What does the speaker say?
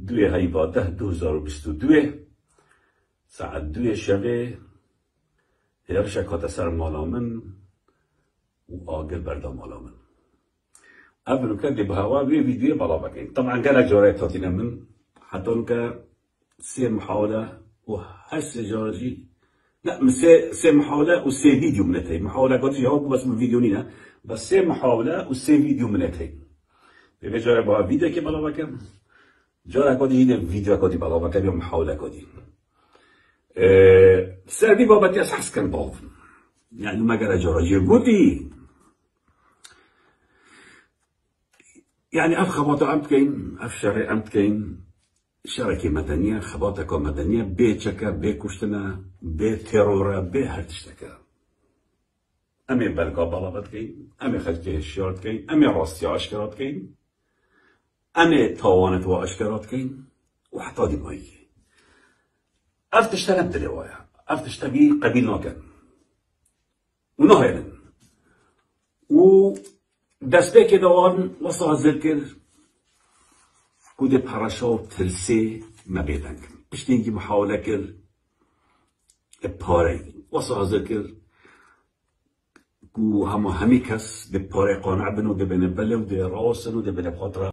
دوی هیواده 2022 ساعت 2 شب هرش کات سر مالامن و آگل بردا مالامن اولو که به هوا ویدیو بالا بکنیم طبعا قال جوره تاتينا من حتى انك سي محاولة وهس جارجي لا سي محاولة وسي فيديو منتهي محاولة قد جواب بس من فيديو نينا بس سي محاولة وسي فيديو منتهي به جاره با ویدیو که بالا بکنم جاره قد این ویدیو قد بالا بکنم یا محاولة قدی سربی بابتی از حس کن باف يعني ما قال جارجي قدي يعني اف خباطة عمد كين اف شرع عمد كين شركة مدنية خباطة مدنية بيتشكا بيكوشتنا بتيرورا بهرتشتكا امي بلقا بلابت كين امي خجته الشيارت كين امي راستي اشكرات كين امي طوانت واشكرات كين وحتى دي ماي افتشتنا بدلوايا افتشتبي قبيل ناكن ونهيلن و دسته که دوان واسه حاضر کرد کود پرشا تلسه مبیدنگ بشتینگی محاوله کرد پاره واسه حاضر کرد کو همه کس به پاره قانع بنو ده بنه بله و ده راسن و ده بنه بخاطره